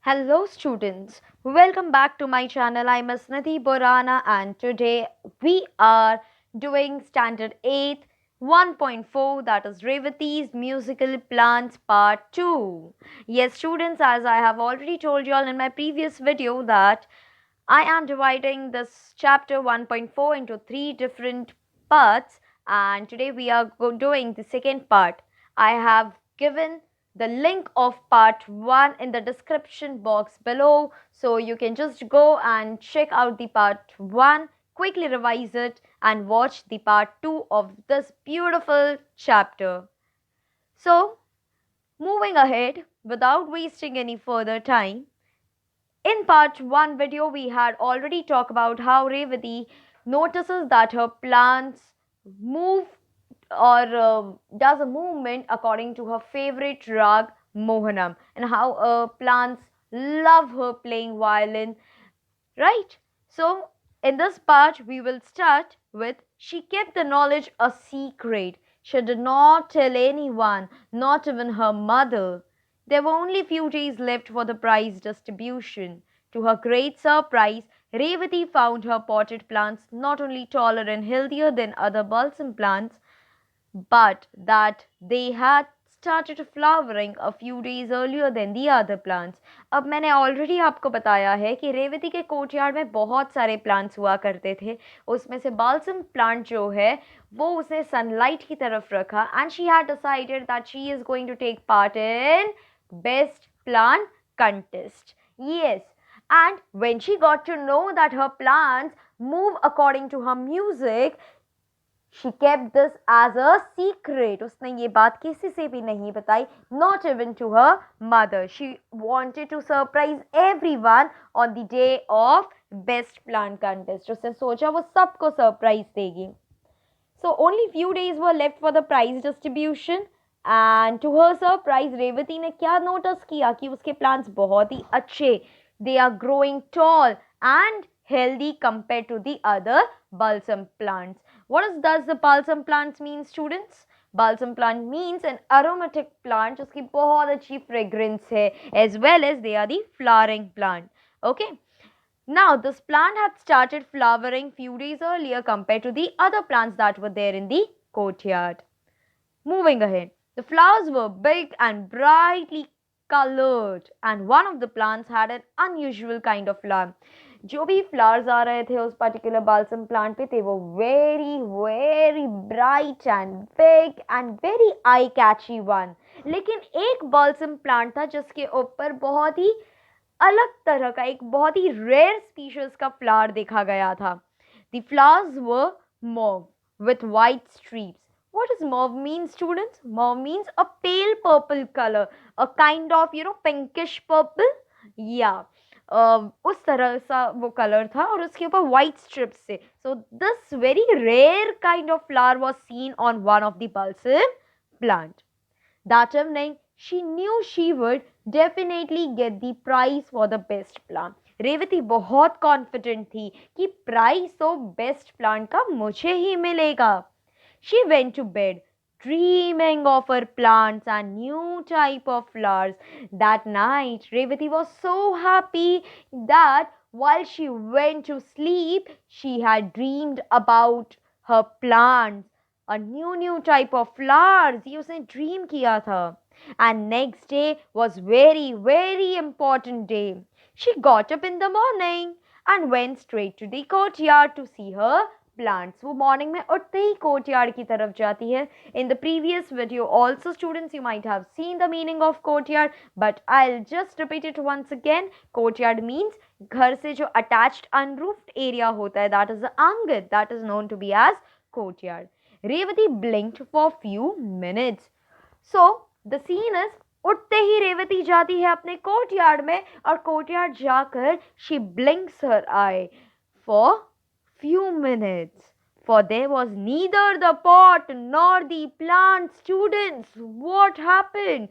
Hello students, welcome back to my channel. I'm Asnati Borana and today we are doing standard 8 1.4, that is Revati's musical plants part 2. Yes students, as I have already told you all in my previous video that I am dividing this chapter 1.4 into 3 different parts and today we are doing the second part. I have given the link of part 1 in the description box below, so you can just go and check out the part 1, quickly revise it and watch the part 2 of this beautiful chapter. So moving ahead without wasting any further time, in part 1 video, we had already talked about how Revati notices that her plants move or does a movement according to her favorite rag Mohanam, and how plants love her playing violin, right? So, in this part, we will start with she kept the knowledge a secret. She did not tell anyone, not even her mother. There were only few days left for the prize distribution. To her great surprise, Revati found her potted plants not only taller and healthier than other balsam plants, but that they had started flowering a few days earlier than the other plants. अब मैंने already आपको बताया है कि रेवती के courtyard में बहुत सारे प्लांट्स हुआ करते थे. उसमें से बाल्सम प्लांट जो है वो उसने सनलाइट की तरफ रखा and she had decided that she is going to take part in best plant contest. Yes, and when she got to know that her plants move according to her music, she kept this as a secret. उसने ये बात किसी से भी नहीं बताई, not even to her mother. She wanted to surprise everyone on the day of best plant contest. उसने सोचा वो सबको surprise देगी. So only few days were left for the prize distribution. And to her surprise, Revati ने क्या notice किया कि उसके plants बहुत ही अच्छे, they are growing tall and healthy compared to the other balsam plants. What does the balsam plants mean, students? Balsam plant means an aromatic plant जिसकी बहुत अच्छी fragrance है, as well as they are the flowering plant. Okay. Now, this plant had started flowering few days earlier compared to the other plants that were there in the courtyard. Moving ahead, the flowers were big and brightly colored, and one of the plants had an unusual kind of flower. जो भी flowers आ रहे थे उस particular balsam plant पे थे वो very very bright and big and very eye catchy one. लेकिन एक बाल्सम प्लांट था जिसके ऊपर बहुत ही अलग तरह का, एक बहुत ही रेयर स्पीशीज का फ्लावर देखा गया था. The flowers were mauve with white stripes. What does mauve mean, students? Mauve means a pale purple color, a kind of pinkish purple. Yeah. उस तरह सा वो कलर था और उसके ऊपर वाइट स्ट्रिप्स से. So this very rare kind of flower was seen on one of the balsam plant. That evening, she knew she would definitely get the prize for the best plant. Revati बहुत confident थी कि prize तो best plant का मुझे ही मिलेगा. She went to bed dreaming of her plants and new type of flowers. That night, Revati was so happy that while she went to sleep, she had dreamed about her plants, a new type of flowers. ये उसने dream किया था. And next day was very important day. She got up in the morning and went straight to the courtyard to see her plants. वो morning में उठते ही courtyard की तरफ जाती है. In the previous video also students you might have seen the meaning of courtyard, but I will just repeat it once again. Courtyard means घर से जो अटैच्ड अनरूफ्ड एरिया होता है, that is the aangan, that is known to be as courtyard. Revati blinked for few minutes. So the scene is, उठते ही रेवती जाती है अपने courtyard में और कोर्टयार्ड जाकर she blinks her eye for few minutes, for there was neither the pot nor the plant. Students, what happened?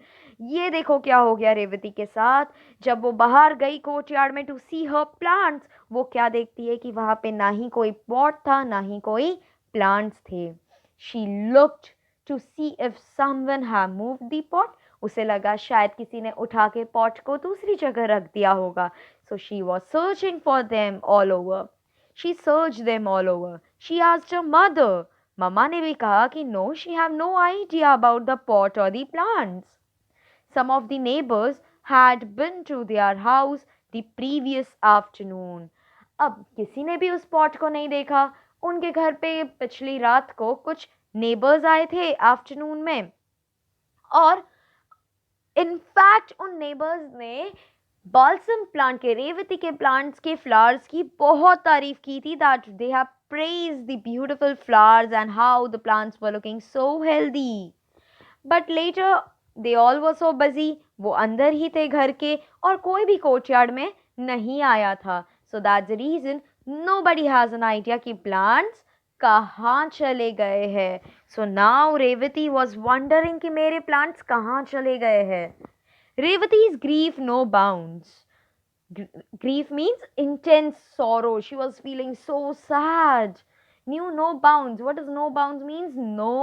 ये देखो क्या हो गया रेवती के साथ. जब वो बाहर गई कोर्टयार्ड में टू सी हर प्लांट्स, वो क्या देखती है कि वहां पे ना ही कोई पॉट था ना ही कोई प्लांट्स थे. She looked to see if someone had moved the pot. उसे लगा शायद किसी ने उठा के पॉट को दूसरी जगह रख दिया होगा. So she was searching for them all over. She search them all over. She asked her mother. मम्मा ने भी कहा कि no, she have no idea about the pot और the plants. Some of the neighbors had been to their house the previous afternoon. अब किसी ने भी उस पॉट को नहीं देखा. उनके घर पे पिछली रात को कुछ नेबर्स आए थे आफ्टरनून में, और इनफैक्ट उन नेबर्स ने बाल्सम प्लांट के, रेवती के प्लांट्स के फ्लावर्स की बहुत तारीफ की थी. That they have praised the beautiful flowers and how the plants were looking so healthy. But later they all were so busy. वो अंदर ही थे घर के, और कोई भी कोर्टयार्ड में नहीं आया था. So that's the reason nobody has an idea कि प्लांट्स कहाँ चले गए हैं. So now Revathi was wondering कि मेरे प्लांट्स कहाँ चले गए हैं. Revathi's grief no bounds. Grief means intense sorrow. She was feeling so sad. Knew no bounds. What does no bounds means? No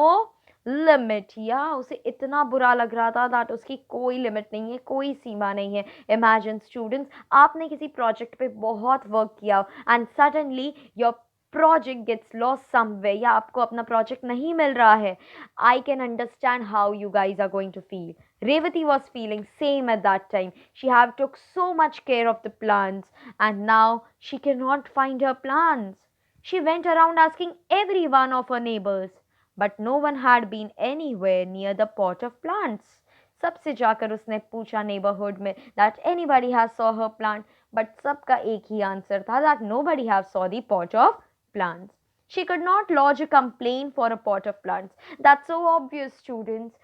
limit. या उसे इतना बुरा लग रहा था दैट उसकी कोई लिमिट नहीं है, कोई सीमा नहीं है. इमेजिन स्टूडेंट्स, आपने किसी प्रोजेक्ट पे बहुत वर्क किया and suddenly your project gets lost somewhere, या आपको अपना प्रोजेक्ट नहीं मिल रहा है. I can understand how you guys are going to feel. Revati was feeling same at that time. She have took so much care of the plants and now she cannot find her plants. She went around asking every one of her neighbors, but no one had been anywhere near the pot of plants. सबसे जाकर उसने पूछा neighborhood में that anybody has saw her plant, but सबका एक ही answer था that nobody have saw the pot of plants. She could not lodge a complaint for a pot of plants. That's so obvious, students.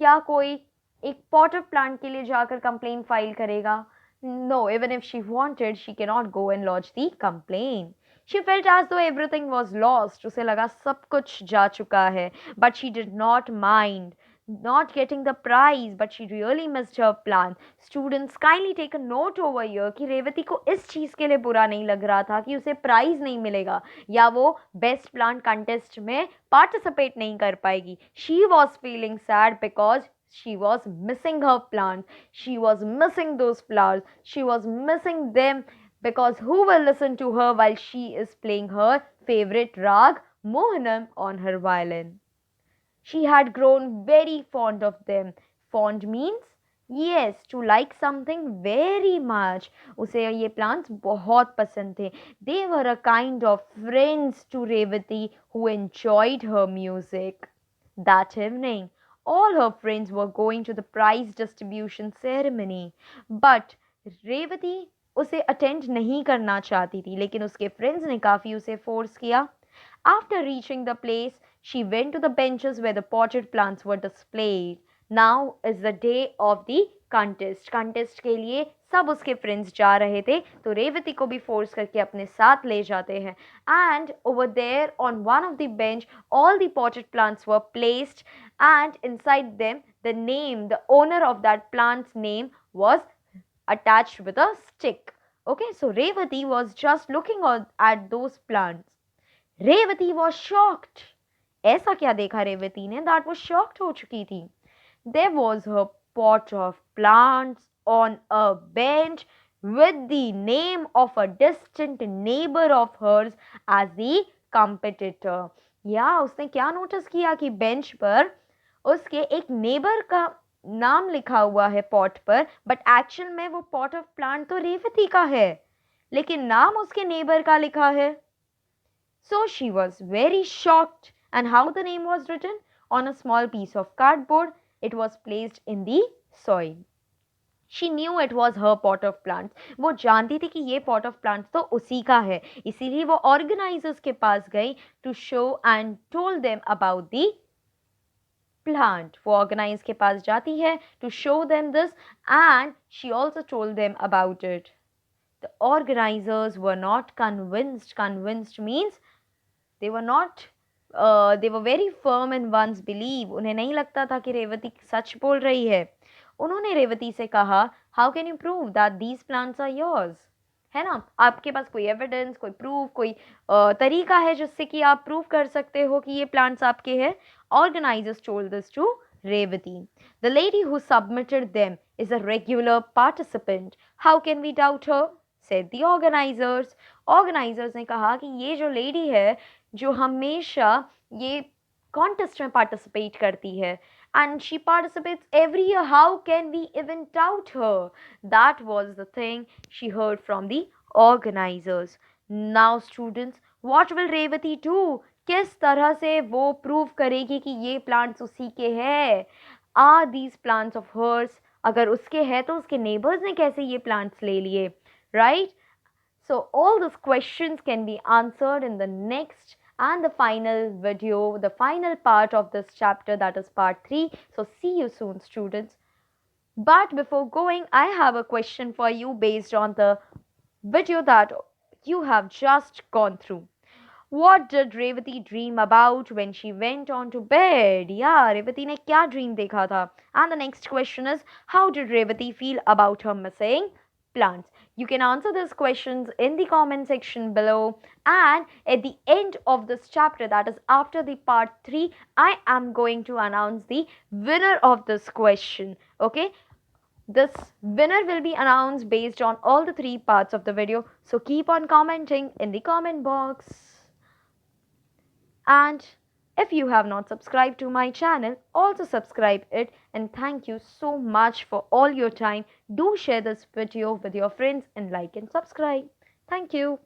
क्या कोई एक pot of plant के लिए जाकर complain file करेगा? No, even if she wanted she can not go and launch the complain. She felt as though everything was lost. उसे लगा सब कुछ जा चुका है. But she did not mind not getting the prize, but she really missed her plan. Students, kindly take a note over here कि रेवती को इस चीज़ के लिए बुरा नहीं लग रहा था कि उसे प्राइज नहीं मिलेगा या वो बेस्ट प्लांट कंटेस्ट में पार्टिसिपेट नहीं कर पाएगी. She was feeling sad because she was missing her plants. She was missing those flowers. She was missing them because who will listen to her while she is playing her favorite rag Mohanam on her violin? She had grown very fond of them. Fond means yes, to like something very much. उसे ये plants बहुत पसंद थे. They were a kind of friends to Revati who enjoyed her music. That evening, all her friends were going to the prize distribution ceremony. But Revati उसे attend नहीं करना चाहती थी, लेकिन उसके friends ने काफ़ी उसे force किया. After reaching the place, she went to the benches where the potted plants were displayed. Now is the day of the contest. Contest के लिए सब उसके friends जा रहे थे, तो रेवती को भी force करके अपने साथ ले जाते हैं. And over there on one of the bench, all the potted plants were placed, and inside them, the owner of that plant's name was attached with a stick. Okay, so Revati was just looking at those plants. Revati was shocked. ऐसा क्या देखा रेवती ने that वो shocked हो चुकी थी. There was her pot of plants on a bench with the name of a distant neighbor of hers as the competitor. या उसने क्या नोटिस किया कि बेंच पर उसके एक नेबर का नाम लिखा हुआ है पॉट पर, बट एक्चुअल में वो पॉट ऑफ प्लांट तो रेवती का है, लेकिन नाम उसके नेबर का लिखा है. So she was very shocked. And how the name was written? On a small piece of cardboard. It was placed in the soil. She knew it was her pot of plants. वो जानती थी कि ये pot of plants तो उसी का है. इसीलिए वो organizers के पास गई to show and told them about the plant. वो organize के पास जाती है to show them this, and she also told them about it. The organizers were not convinced. Convinced means they were not they were very firm in one's belief. उन्हें नहीं लगता था कि रेवती सच बोल रही है. उन्होंने रेवती से कहा, how can you prove that these plants are yours? है ना, आपके पास कोई एविडेंस, कोई प्रूफ, कोई तरीका है जिससे कि आप प्रूव कर सकते हो कि ये प्लांट्स आपके हैं? Organisers told this to Revati. The lady who submitted them is a regular participant. How can we doubt her? Said the organizers. Organizers ने कहा कि ये जो lady है जो हमेशा ये कॉन्टेस्ट में पार्टिसिपेट करती है and she participates every year. How can we even doubt her? That was the thing she heard from the organizers. Now, students, what will Revati do? किस तरह से वो प्रूव करेगी कि ये प्लांट्स उसी के हैं? Are these plants of hers? अगर उसके हैं तो उसके नेबर्स ने कैसे ये प्लांट्स ले लिए? Right? So all those questions can be answered in the next and the final video, the final part of this chapter, that is part 3. So see you soon, students. But before going, I have a question for you based on the video that you have just gone through. What did Revati dream about when she went on to bed? Yeah, Revati ने क्या dream देखा था? And the next question is, how did Revati feel about her missing plants? You can answer these questions in the comment section below. And at the end of this chapter, that is after the part 3, I am going to announce the winner of this question. Okay? This winner will be announced based on all the 3 parts of the video. So keep on commenting in the comment box. And if you have not subscribed to my channel, also subscribe it, and thank you so much for all your time. Do share this video with your friends and like and subscribe. Thank you.